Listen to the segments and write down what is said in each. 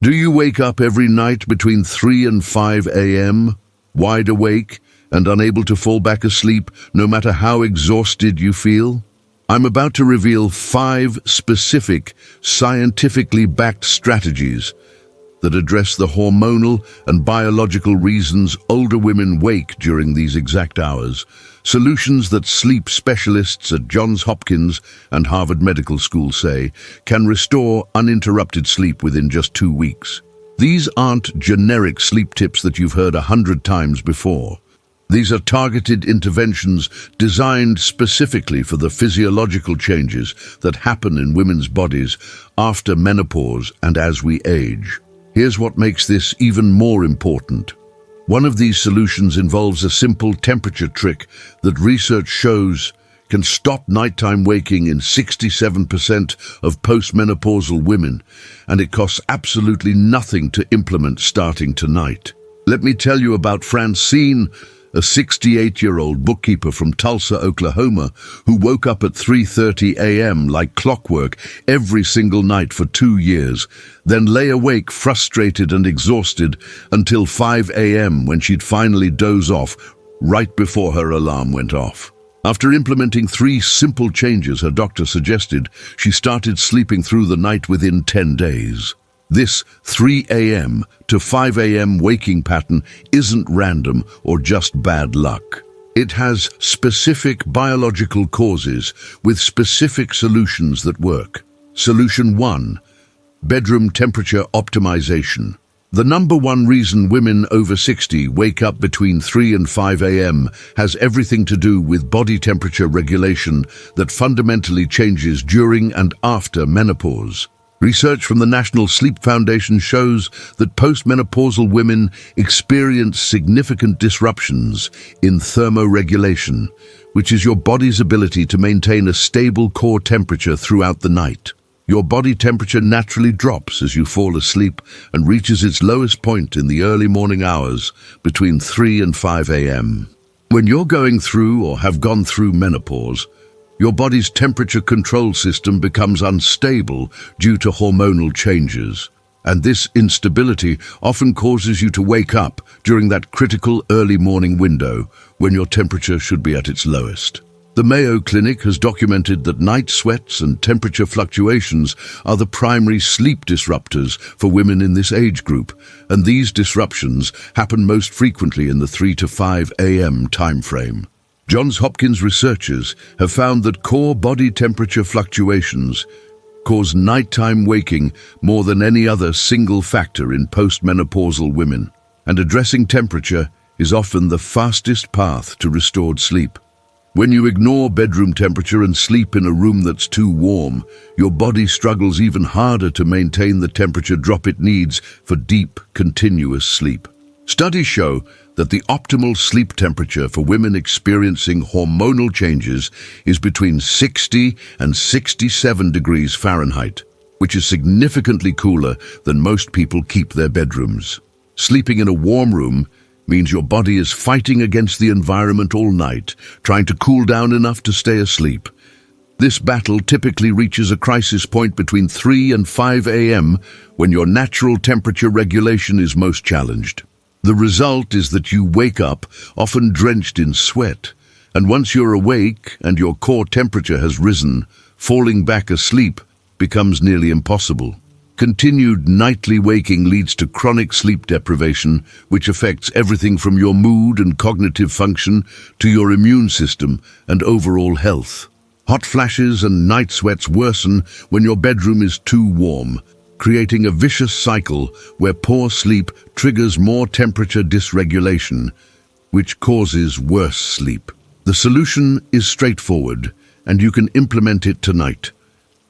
Do you wake up every night between 3 and 5 a.m., wide awake and unable to fall back asleep no matter how exhausted you feel? I'm about to reveal 5 specific, scientifically backed strategies that address the hormonal and biological reasons older women wake during these exact hours. Solutions that sleep specialists at Johns Hopkins and Harvard Medical School say can restore uninterrupted sleep within just 2 weeks. These aren't generic sleep tips that you've heard 100 times before. These are targeted interventions designed specifically for the physiological changes that happen in women's bodies after menopause and as we age. Here's what makes this even more important. One of these solutions involves a simple temperature trick that research shows can stop nighttime waking in 67% of postmenopausal women, and it costs absolutely nothing to implement starting tonight. Let me tell you about Francine, a 68-year-old bookkeeper from Tulsa, Oklahoma, who woke up at 3:30 a.m. like clockwork every single night for 2 years, then lay awake frustrated and exhausted until 5 a.m. when she'd finally doze off right before her alarm went off. After implementing 3 simple changes her doctor suggested, she started sleeping through the night within 10 days. This 3 a.m. to 5 a.m. waking pattern isn't random or just bad luck. It has specific biological causes with specific solutions that work. Solution 1. Bedroom temperature optimization. The number one reason women over 60 wake up between 3 and 5 a.m. has everything to do with body temperature regulation that fundamentally changes during and after menopause. Research from the National Sleep Foundation shows that postmenopausal women experience significant disruptions in thermoregulation, which is your body's ability to maintain a stable core temperature throughout the night. Your body temperature naturally drops as you fall asleep and reaches its lowest point in the early morning hours between 3 and 5 a.m. When you're going through or have gone through menopause, your body's temperature control system becomes unstable due to hormonal changes, and this instability often causes you to wake up during that critical early morning window when your temperature should be at its lowest. The Mayo Clinic has documented that night sweats and temperature fluctuations are the primary sleep disruptors for women in this age group, and these disruptions happen most frequently in the 3 to 5 a.m. timeframe. Johns Hopkins researchers have found that core body temperature fluctuations cause nighttime waking more than any other single factor in postmenopausal women, and addressing temperature is often the fastest path to restored sleep. When you ignore bedroom temperature and sleep in a room that's too warm, your body struggles even harder to maintain the temperature drop it needs for deep, continuous sleep. Studies show that the optimal sleep temperature for women experiencing hormonal changes is between 60 and 67 degrees Fahrenheit, which is significantly cooler than most people keep their bedrooms. Sleeping in a warm room means your body is fighting against the environment all night, trying to cool down enough to stay asleep. This battle typically reaches a crisis point between 3 and 5 a.m. when your natural temperature regulation is most challenged. The result is that you wake up, often drenched in sweat, and once you're awake and your core temperature has risen, falling back asleep becomes nearly impossible. Continued nightly waking leads to chronic sleep deprivation, which affects everything from your mood and cognitive function to your immune system and overall health. Hot flashes and night sweats worsen when your bedroom is too warm, creating a vicious cycle where poor sleep triggers more temperature dysregulation, which causes worse sleep. The solution is straightforward, and you can implement it tonight.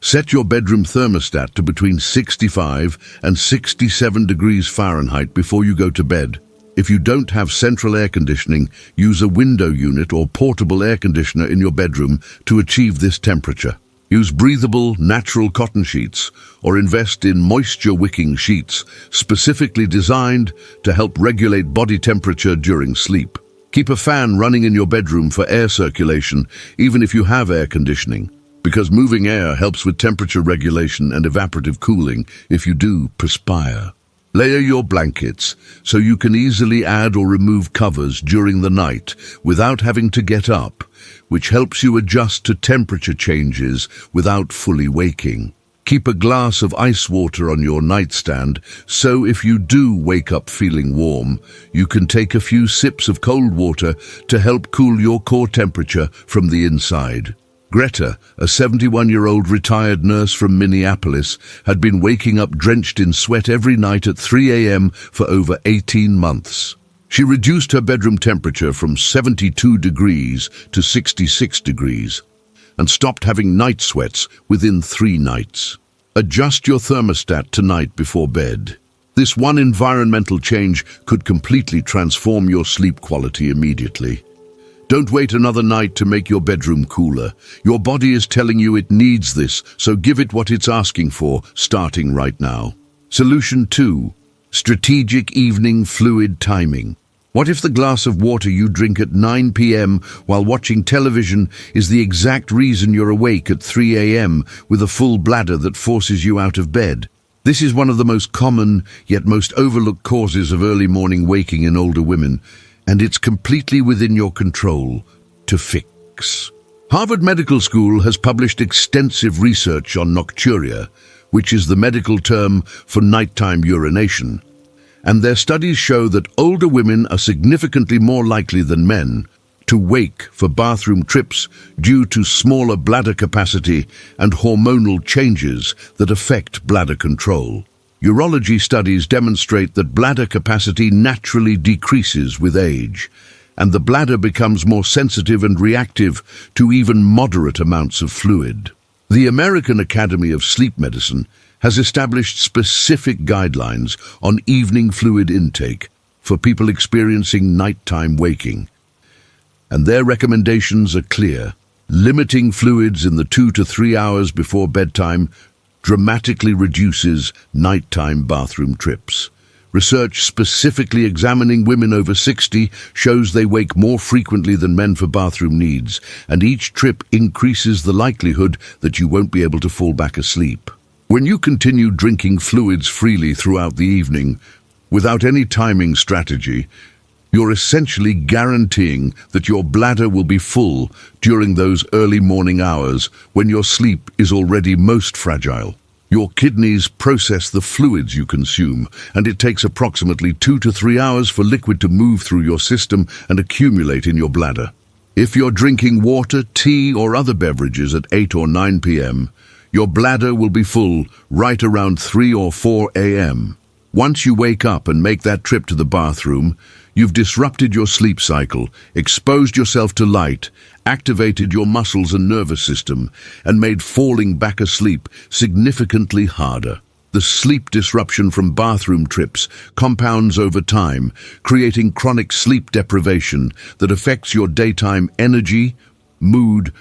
Set your bedroom thermostat to between 65 and 67 degrees Fahrenheit before you go to bed. If you don't have central air conditioning, use a window unit or portable air conditioner in your bedroom to achieve this temperature. Use breathable, natural cotton sheets or invest in moisture-wicking sheets specifically designed to help regulate body temperature during sleep. Keep a fan running in your bedroom for air circulation, even if you have air conditioning, because moving air helps with temperature regulation and evaporative cooling if you do perspire. Layer your blankets so you can easily add or remove covers during the night without having to get up, which helps you adjust to temperature changes without fully waking. Keep a glass of ice water on your nightstand so if you do wake up feeling warm, you can take a few sips of cold water to help cool your core temperature from the inside. Greta, a 71-year-old retired nurse from Minneapolis, had been waking up drenched in sweat every night at 3 a.m. for over 18 months. She reduced her bedroom temperature from 72 degrees to 66 degrees and stopped having night sweats within 3 nights. Adjust your thermostat tonight before bed. This one environmental change could completely transform your sleep quality immediately. Don't wait another night to make your bedroom cooler. Your body is telling you it needs this, so give it what it's asking for, starting right now. Solution 2. Strategic evening fluid timing. What if the glass of water you drink at 9 p.m. while watching television is the exact reason you're awake at 3 a.m. with a full bladder that forces you out of bed? This is one of the most common, yet most overlooked causes of early morning waking in older women, and it's completely within your control to fix. Harvard Medical School has published extensive research on nocturia, which is the medical term for nighttime urination. And their studies show that older women are significantly more likely than men to wake for bathroom trips due to smaller bladder capacity and hormonal changes that affect bladder control. Urology studies demonstrate that bladder capacity naturally decreases with age, and the bladder becomes more sensitive and reactive to even moderate amounts of fluid. The American Academy of Sleep Medicine has established specific guidelines on evening fluid intake for people experiencing nighttime waking. And their recommendations are clear. Limiting fluids in the 2 to 3 hours before bedtime dramatically reduces nighttime bathroom trips. Research specifically examining women over 60 shows they wake more frequently than men for bathroom needs, and each trip increases the likelihood that you won't be able to fall back asleep. When you continue drinking fluids freely throughout the evening, without any timing strategy, you're essentially guaranteeing that your bladder will be full during those early morning hours when your sleep is already most fragile. Your kidneys process the fluids you consume, and it takes approximately 2 to 3 hours for liquid to move through your system and accumulate in your bladder. If you're drinking water, tea, or other beverages at 8 or 9 p.m., your bladder will be full right around 3 or 4 a.m. Once you wake up and make that trip to the bathroom, you've disrupted your sleep cycle, exposed yourself to light, activated your muscles and nervous system, and made falling back asleep significantly harder. The sleep disruption from bathroom trips compounds over time, creating chronic sleep deprivation that affects your daytime energy, mood,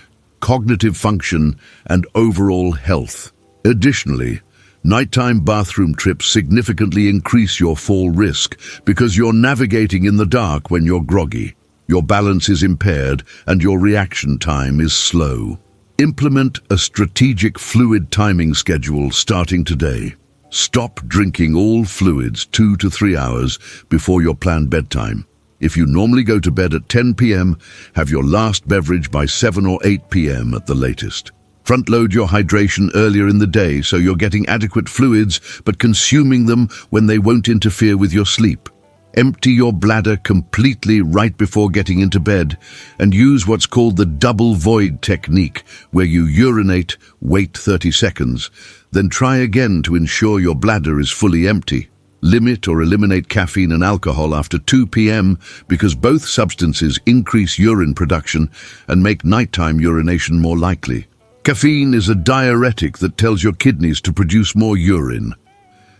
cognitive function, and overall health. Additionally, nighttime bathroom trips significantly increase your fall risk because you're navigating in the dark when you're groggy. Your balance is impaired and your reaction time is slow. Implement a strategic fluid timing schedule starting today. Stop drinking all fluids 2 to 3 hours before your planned bedtime. If you normally go to bed at 10 p.m., have your last beverage by 7 or 8 p.m. at the latest. Front-load your hydration earlier in the day so you're getting adequate fluids but consuming them when they won't interfere with your sleep. Empty your bladder completely right before getting into bed and use what's called the double void technique, where you urinate, wait 30 seconds, then try again to ensure your bladder is fully empty. Limit or eliminate caffeine and alcohol after 2 p.m. because both substances increase urine production and make nighttime urination more likely. Caffeine is a diuretic that tells your kidneys to produce more urine,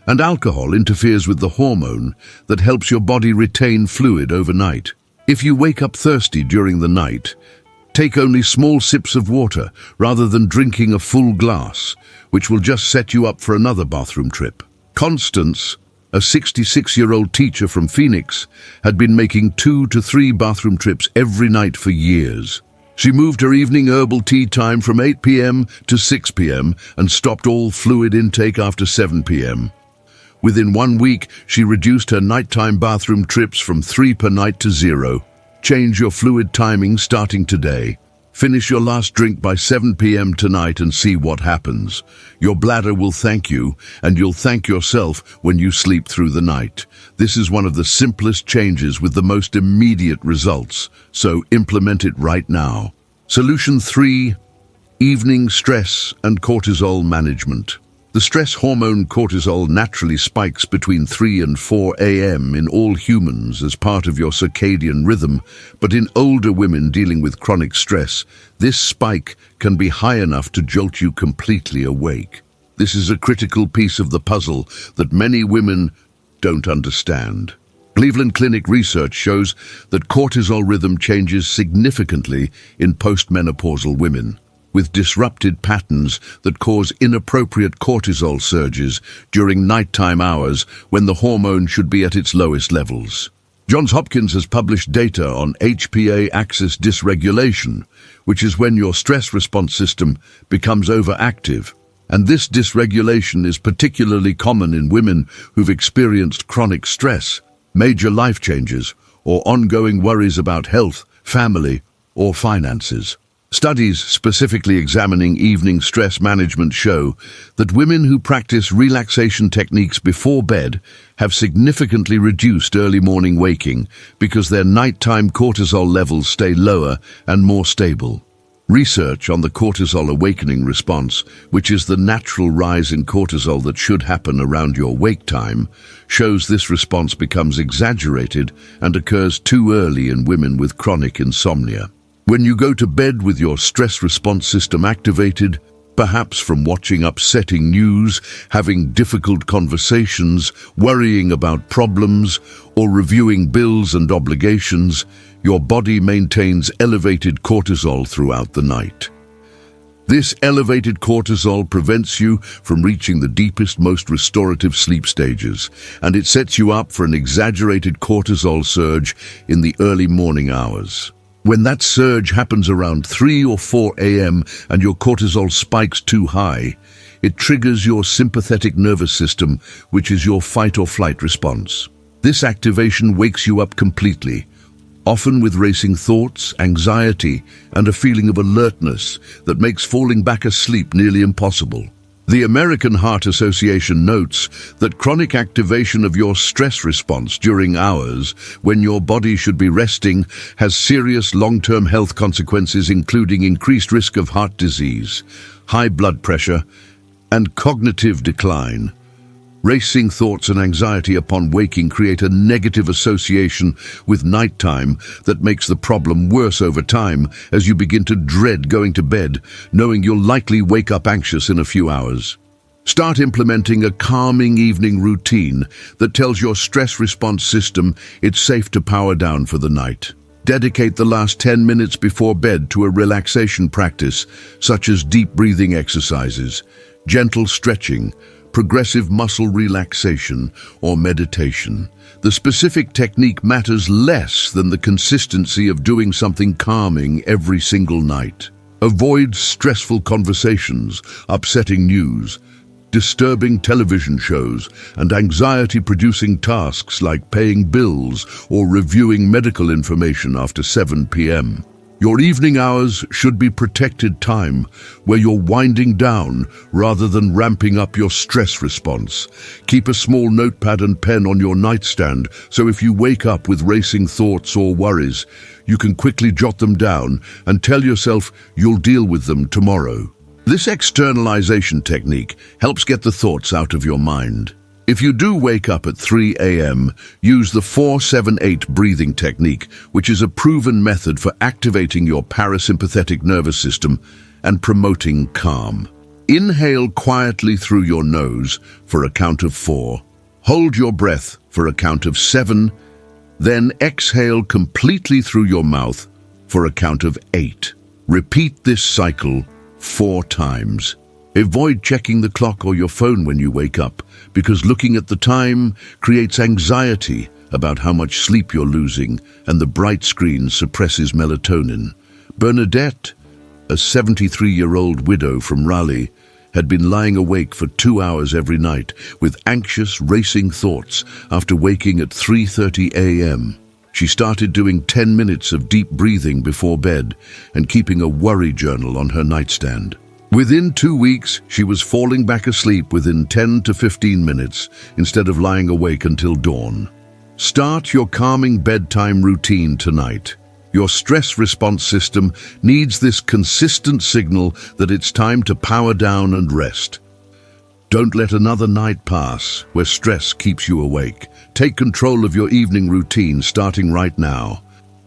and alcohol interferes with the hormone that helps your body retain fluid overnight. If you wake up thirsty during the night, take only small sips of water rather than drinking a full glass, which will just set you up for another bathroom trip. Constance, a 66-year-old teacher from Phoenix, had been making 2 to 3 bathroom trips every night for years. She moved her evening herbal tea time from 8 p.m. to 6 p.m. and stopped all fluid intake after 7 p.m. Within 1 week, she reduced her nighttime bathroom trips from 3 per night to 0. Change your fluid timing starting today. Finish your last drink by 7 p.m. tonight and see what happens. Your bladder will thank you, and you'll thank yourself when you sleep through the night. This is one of the simplest changes with the most immediate results, so implement it right now. Solution 3. Evening stress and cortisol management. The stress hormone cortisol naturally spikes between 3 and 4 a.m. in all humans as part of your circadian rhythm, but in older women dealing with chronic stress, this spike can be high enough to jolt you completely awake. This is a critical piece of the puzzle that many women don't understand. Cleveland Clinic research shows that cortisol rhythm changes significantly in postmenopausal women, with disrupted patterns that cause inappropriate cortisol surges during nighttime hours when the hormone should be at its lowest levels. Johns Hopkins has published data on HPA axis dysregulation, which is when your stress response system becomes overactive. And this dysregulation is particularly common in women who've experienced chronic stress, major life changes, or ongoing worries about health, family, or finances. Studies specifically examining evening stress management show that women who practice relaxation techniques before bed have significantly reduced early morning waking because their nighttime cortisol levels stay lower and more stable. Research on the cortisol awakening response, which is the natural rise in cortisol that should happen around your wake time, shows this response becomes exaggerated and occurs too early in women with chronic insomnia. When you go to bed with your stress response system activated, perhaps from watching upsetting news, having difficult conversations, worrying about problems, or reviewing bills and obligations, your body maintains elevated cortisol throughout the night. This elevated cortisol prevents you from reaching the deepest, most restorative sleep stages, and it sets you up for an exaggerated cortisol surge in the early morning hours. When that surge happens around 3 or 4 a.m. and your cortisol spikes too high, it triggers your sympathetic nervous system, which is your fight or flight response. This activation wakes you up completely, often with racing thoughts, anxiety, and a feeling of alertness that makes falling back asleep nearly impossible. The American Heart Association notes that chronic activation of your stress response during hours when your body should be resting has serious long-term health consequences, including increased risk of heart disease, high blood pressure, and cognitive decline. Racing thoughts and anxiety upon waking create a negative association with nighttime that makes the problem worse over time as you begin to dread going to bed, knowing you'll likely wake up anxious in a few hours. Start implementing a calming evening routine that tells your stress response system it's safe to power down for the night. Dedicate the last 10 minutes before bed to a relaxation practice, such as deep breathing exercises, gentle stretching, progressive muscle relaxation, or meditation. The specific technique matters less than the consistency of doing something calming every single night. Avoid stressful conversations, upsetting news, disturbing television shows, and anxiety-producing tasks like paying bills or reviewing medical information after 7 p.m. Your evening hours should be protected time where you're winding down rather than ramping up your stress response. Keep a small notepad and pen on your nightstand so if you wake up with racing thoughts or worries, you can quickly jot them down and tell yourself you'll deal with them tomorrow. This externalization technique helps get the thoughts out of your mind. If you do wake up at 3 a.m., use the 4-7-8 breathing technique, which is a proven method for activating your parasympathetic nervous system and promoting calm. Inhale quietly through your nose for a count of 4. Hold your breath for a count of 7. Then exhale completely through your mouth for a count of 8. Repeat this cycle 4 times. Avoid checking the clock or your phone when you wake up, because looking at the time creates anxiety about how much sleep you're losing, and the bright screen suppresses melatonin. Bernadette, a 73-year-old widow from Raleigh, had been lying awake for 2 hours every night with anxious, racing thoughts after waking at 3:30 a.m. She started doing 10 minutes of deep breathing before bed and keeping a worry journal on her nightstand. Within 2 weeks, she was falling back asleep within 10 to 15 minutes instead of lying awake until dawn. Start your calming bedtime routine tonight. Your stress response system needs this consistent signal that it's time to power down and rest. Don't let another night pass where stress keeps you awake. Take control of your evening routine starting right now.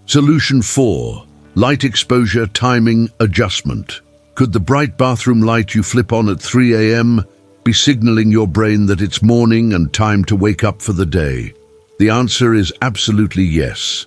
Solution 4. Light exposure timing adjustment. Could the bright bathroom light you flip on at 3 a.m. be signaling your brain that it's morning and time to wake up for the day? The answer is absolutely yes.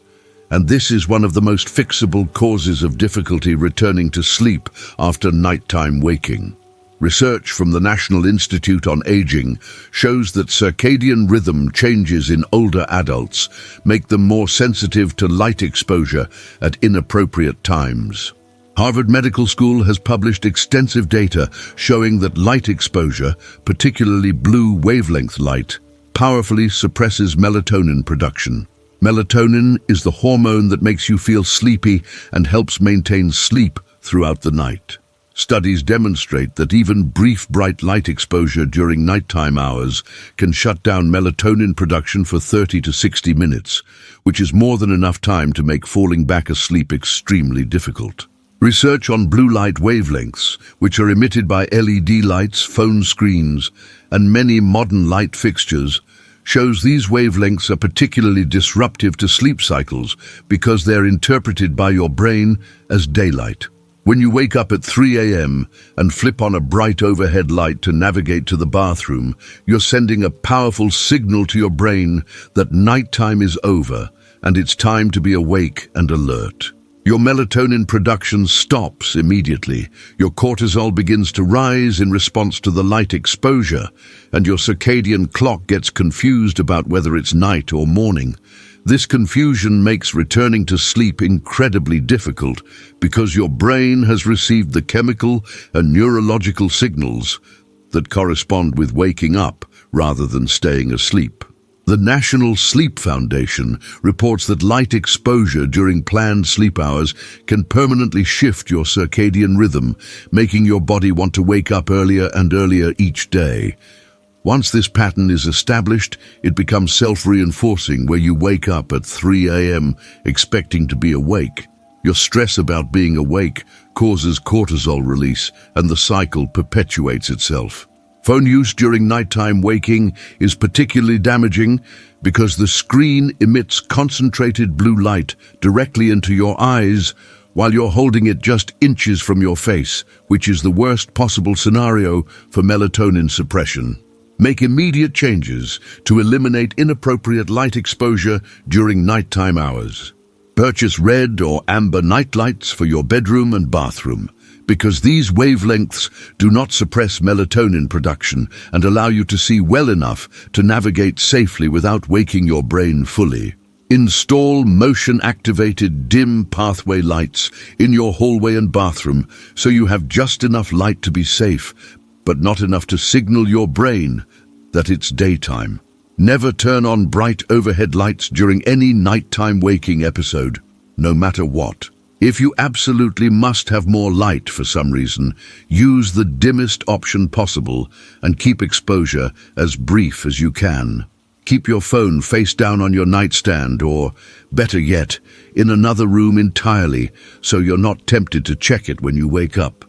And this is one of the most fixable causes of difficulty returning to sleep after nighttime waking. Research from the National Institute on Aging shows that circadian rhythm changes in older adults make them more sensitive to light exposure at inappropriate times. Harvard Medical School has published extensive data showing that light exposure, particularly blue wavelength light, powerfully suppresses melatonin production. Melatonin is the hormone that makes you feel sleepy and helps maintain sleep throughout the night. Studies demonstrate that even brief bright light exposure during nighttime hours can shut down melatonin production for 30 to 60 minutes, which is more than enough time to make falling back asleep extremely difficult. Research on blue light wavelengths, which are emitted by LED lights, phone screens, and many modern light fixtures, shows these wavelengths are particularly disruptive to sleep cycles because they're interpreted by your brain as daylight. When you wake up at 3 a.m. and flip on a bright overhead light to navigate to the bathroom, you're sending a powerful signal to your brain that nighttime is over and it's time to be awake and alert. Your melatonin production stops immediately. Your cortisol begins to rise in response to the light exposure, and your circadian clock gets confused about whether it's night or morning. This confusion makes returning to sleep incredibly difficult because your brain has received the chemical and neurological signals that correspond with waking up rather than staying asleep. The National Sleep Foundation reports that light exposure during planned sleep hours can permanently shift your circadian rhythm, making your body want to wake up earlier and earlier each day. Once this pattern is established, it becomes self-reinforcing where you wake up at 3 a.m. expecting to be awake. Your stress about being awake causes cortisol release, and the cycle perpetuates itself. Phone use during nighttime waking is particularly damaging because the screen emits concentrated blue light directly into your eyes while you're holding it just inches from your face, which is the worst possible scenario for melatonin suppression. Make immediate changes to eliminate inappropriate light exposure during nighttime hours. Purchase red or amber nightlights for your bedroom and bathroom, because these wavelengths do not suppress melatonin production and allow you to see well enough to navigate safely without waking your brain fully. Install motion-activated dim pathway lights in your hallway and bathroom so you have just enough light to be safe, but not enough to signal your brain that it's daytime. Never turn on bright overhead lights during any nighttime waking episode, no matter what. If you absolutely must have more light for some reason, use the dimmest option possible and keep exposure as brief as you can. Keep your phone face down on your nightstand or, better yet, in another room entirely so you're not tempted to check it when you wake up.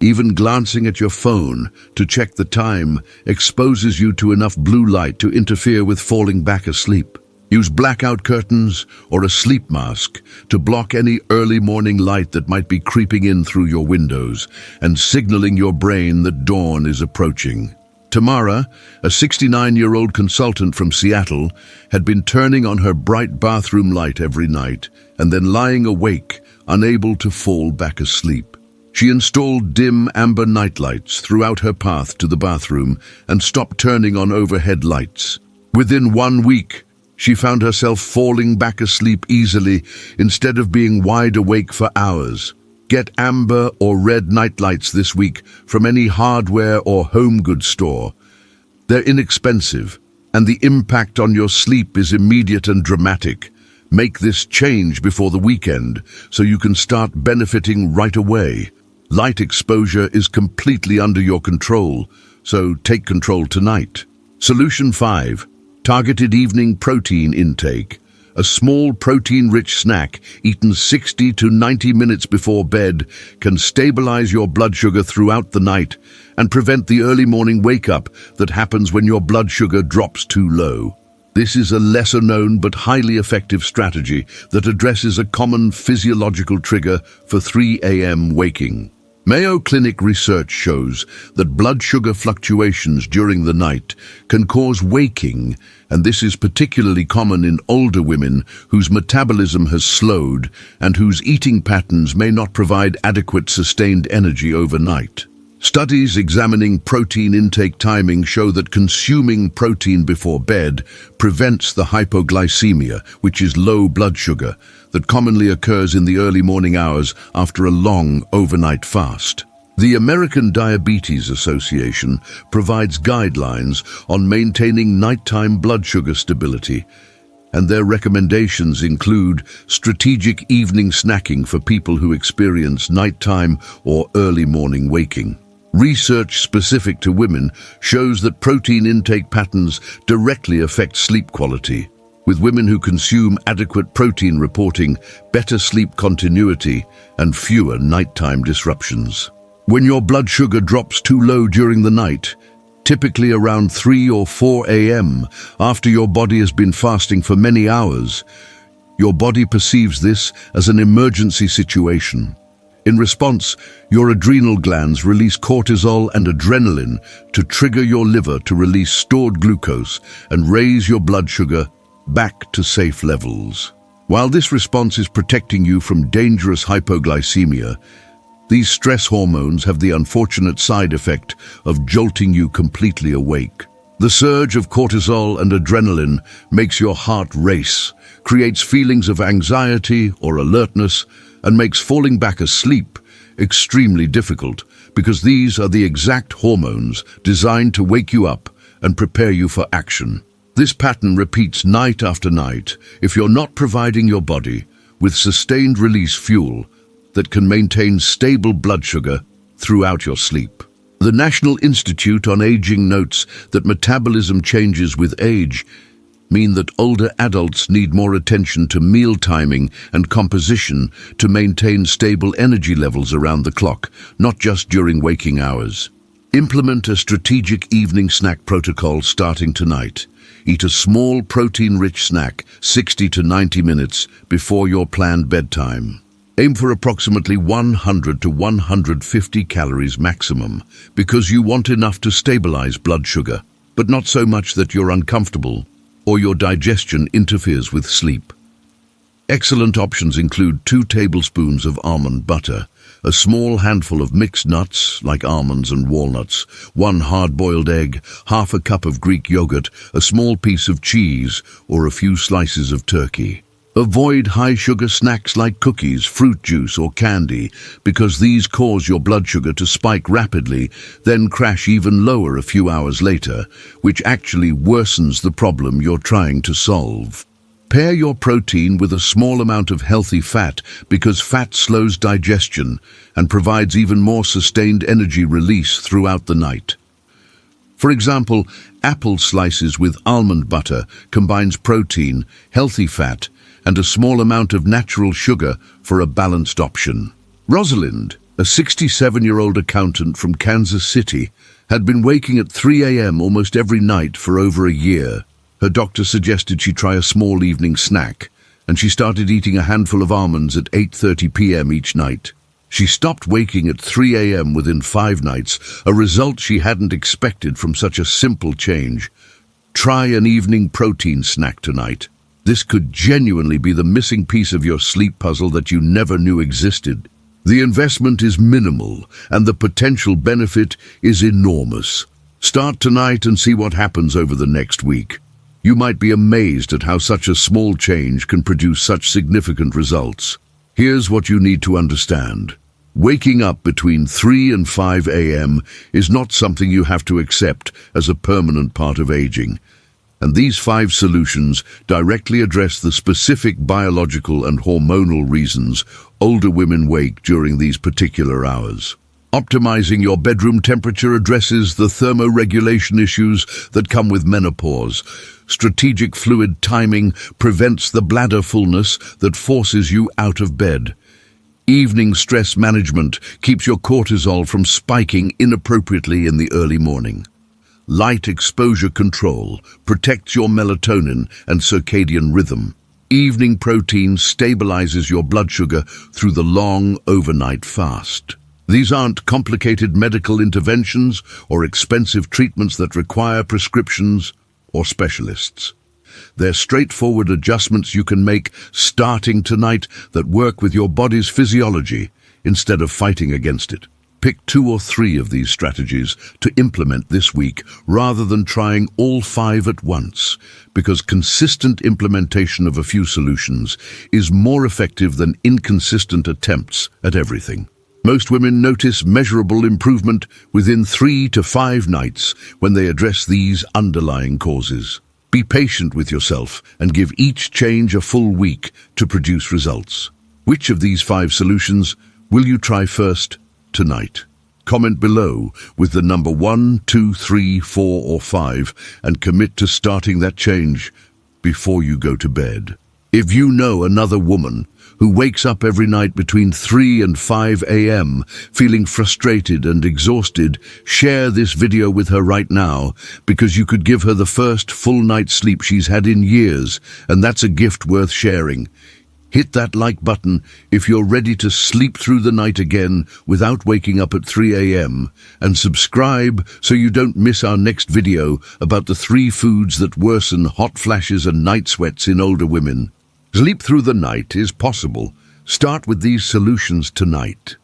Even glancing at your phone to check the time exposes you to enough blue light to interfere with falling back asleep. Use blackout curtains or a sleep mask to block any early morning light that might be creeping in through your windows and signaling your brain that dawn is approaching. Tamara, a 69-year-old consultant from Seattle, had been turning on her bright bathroom light every night and then lying awake, unable to fall back asleep. She installed dim amber nightlights throughout her path to the bathroom and stopped turning on overhead lights. Within 1 week, she found herself falling back asleep easily instead of being wide awake for hours. Get amber or red nightlights this week from any hardware or home goods store. They're inexpensive, and the impact on your sleep is immediate and dramatic. Make this change before the weekend so you can start benefiting right away. Light exposure is completely under your control, so take control tonight. Solution 5. Targeted evening protein intake. A small protein-rich snack eaten 60 to 90 minutes before bed can stabilize your blood sugar throughout the night and prevent the early morning wake-up that happens when your blood sugar drops too low. This is a lesser-known but highly effective strategy that addresses a common physiological trigger for 3 a.m. waking. Mayo Clinic research shows that blood sugar fluctuations during the night can cause waking, and this is particularly common in older women whose metabolism has slowed and whose eating patterns may not provide adequate sustained energy overnight. Studies examining protein intake timing show that consuming protein before bed prevents the hypoglycemia, which is low blood sugar, that commonly occurs in the early morning hours after a long overnight fast. The American Diabetes Association provides guidelines on maintaining nighttime blood sugar stability, and their recommendations include strategic evening snacking for people who experience nighttime or early morning waking. Research specific to women shows that protein intake patterns directly affect sleep quality, with women who consume adequate protein reporting better sleep continuity and fewer nighttime disruptions. When your blood sugar drops too low during the night, typically around 3 or 4 a.m. after your body has been fasting for many hours, your body perceives this as an emergency situation. In response, your adrenal glands release cortisol and adrenaline to trigger your liver to release stored glucose and raise your blood sugar back to safe levels. While this response is protecting you from dangerous hypoglycemia, these stress hormones have the unfortunate side effect of jolting you completely awake. The surge of cortisol and adrenaline makes your heart race, creates feelings of anxiety or alertness, and makes falling back asleep extremely difficult because these are the exact hormones designed to wake you up and prepare you for action. This pattern repeats night after night if you're not providing your body with sustained release fuel that can maintain stable blood sugar throughout your sleep. The National Institute on Aging notes that metabolism changes with age mean that older adults need more attention to meal timing and composition to maintain stable energy levels around the clock, not just during waking hours. Implement a strategic evening snack protocol starting tonight. Eat a small protein-rich snack 60 to 90 minutes before your planned bedtime. Aim for approximately 100 to 150 calories maximum because you want enough to stabilize blood sugar, but not so much that you're uncomfortable or your digestion interferes with sleep. Excellent options include 2 tablespoons of almond butter, a small handful of mixed nuts like almonds and walnuts, 1 hard-boiled egg, half a cup of Greek yogurt, a small piece of cheese, or a few slices of turkey. Avoid high-sugar snacks like cookies, fruit juice, or candy because these cause your blood sugar to spike rapidly, then crash even lower a few hours later, which actually worsens the problem you're trying to solve. Pair your protein with a small amount of healthy fat because fat slows digestion and provides even more sustained energy release throughout the night. For example, apple slices with almond butter combines protein, healthy fat, and a small amount of natural sugar for a balanced option. Rosalind, a 67-year-old accountant from Kansas City, had been waking at 3 a.m. almost every night for over a year. Her doctor suggested she try a small evening snack, and she started eating a handful of almonds at 8:30 p.m. each night. She stopped waking at 3 a.m. within 5 nights, a result she hadn't expected from such a simple change. Try an evening protein snack tonight. This could genuinely be the missing piece of your sleep puzzle that you never knew existed. The investment is minimal, and the potential benefit is enormous. Start tonight and see what happens over the next week. You might be amazed at how such a small change can produce such significant results. Here's what you need to understand. Waking up between 3 and 5 a.m. is not something you have to accept as a permanent part of aging. And these 5 solutions directly address the specific biological and hormonal reasons older women wake during these particular hours. Optimizing your bedroom temperature addresses the thermoregulation issues that come with menopause. Strategic fluid timing prevents the bladder fullness that forces you out of bed. Evening stress management keeps your cortisol from spiking inappropriately in the early morning. Light exposure control protects your melatonin and circadian rhythm. Evening protein stabilizes your blood sugar through the long overnight fast. These aren't complicated medical interventions or expensive treatments that require prescriptions or specialists. They're straightforward adjustments you can make starting tonight that work with your body's physiology instead of fighting against it. Pick 2 or 3 of these strategies to implement this week rather than trying all 5 at once, because consistent implementation of a few solutions is more effective than inconsistent attempts at everything. Most women notice measurable improvement within 3 to 5 nights when they address these underlying causes. Be patient with yourself and give each change a full week to produce results. Which of these 5 solutions will you try first tonight? Comment below with the number 1, 2, 3, 4, or 5 and commit to starting that change before you go to bed. If you know another woman who wakes up every night between 3 and 5 a.m. feeling frustrated and exhausted, share this video with her right now, because you could give her the first full night's sleep she's had in years, and that's a gift worth sharing. Hit that like button if you're ready to sleep through the night again without waking up at 3 a.m. and subscribe so you don't miss our next video about the 3 foods that worsen hot flashes and night sweats in older women. Sleep through the night is possible. Start with these solutions tonight.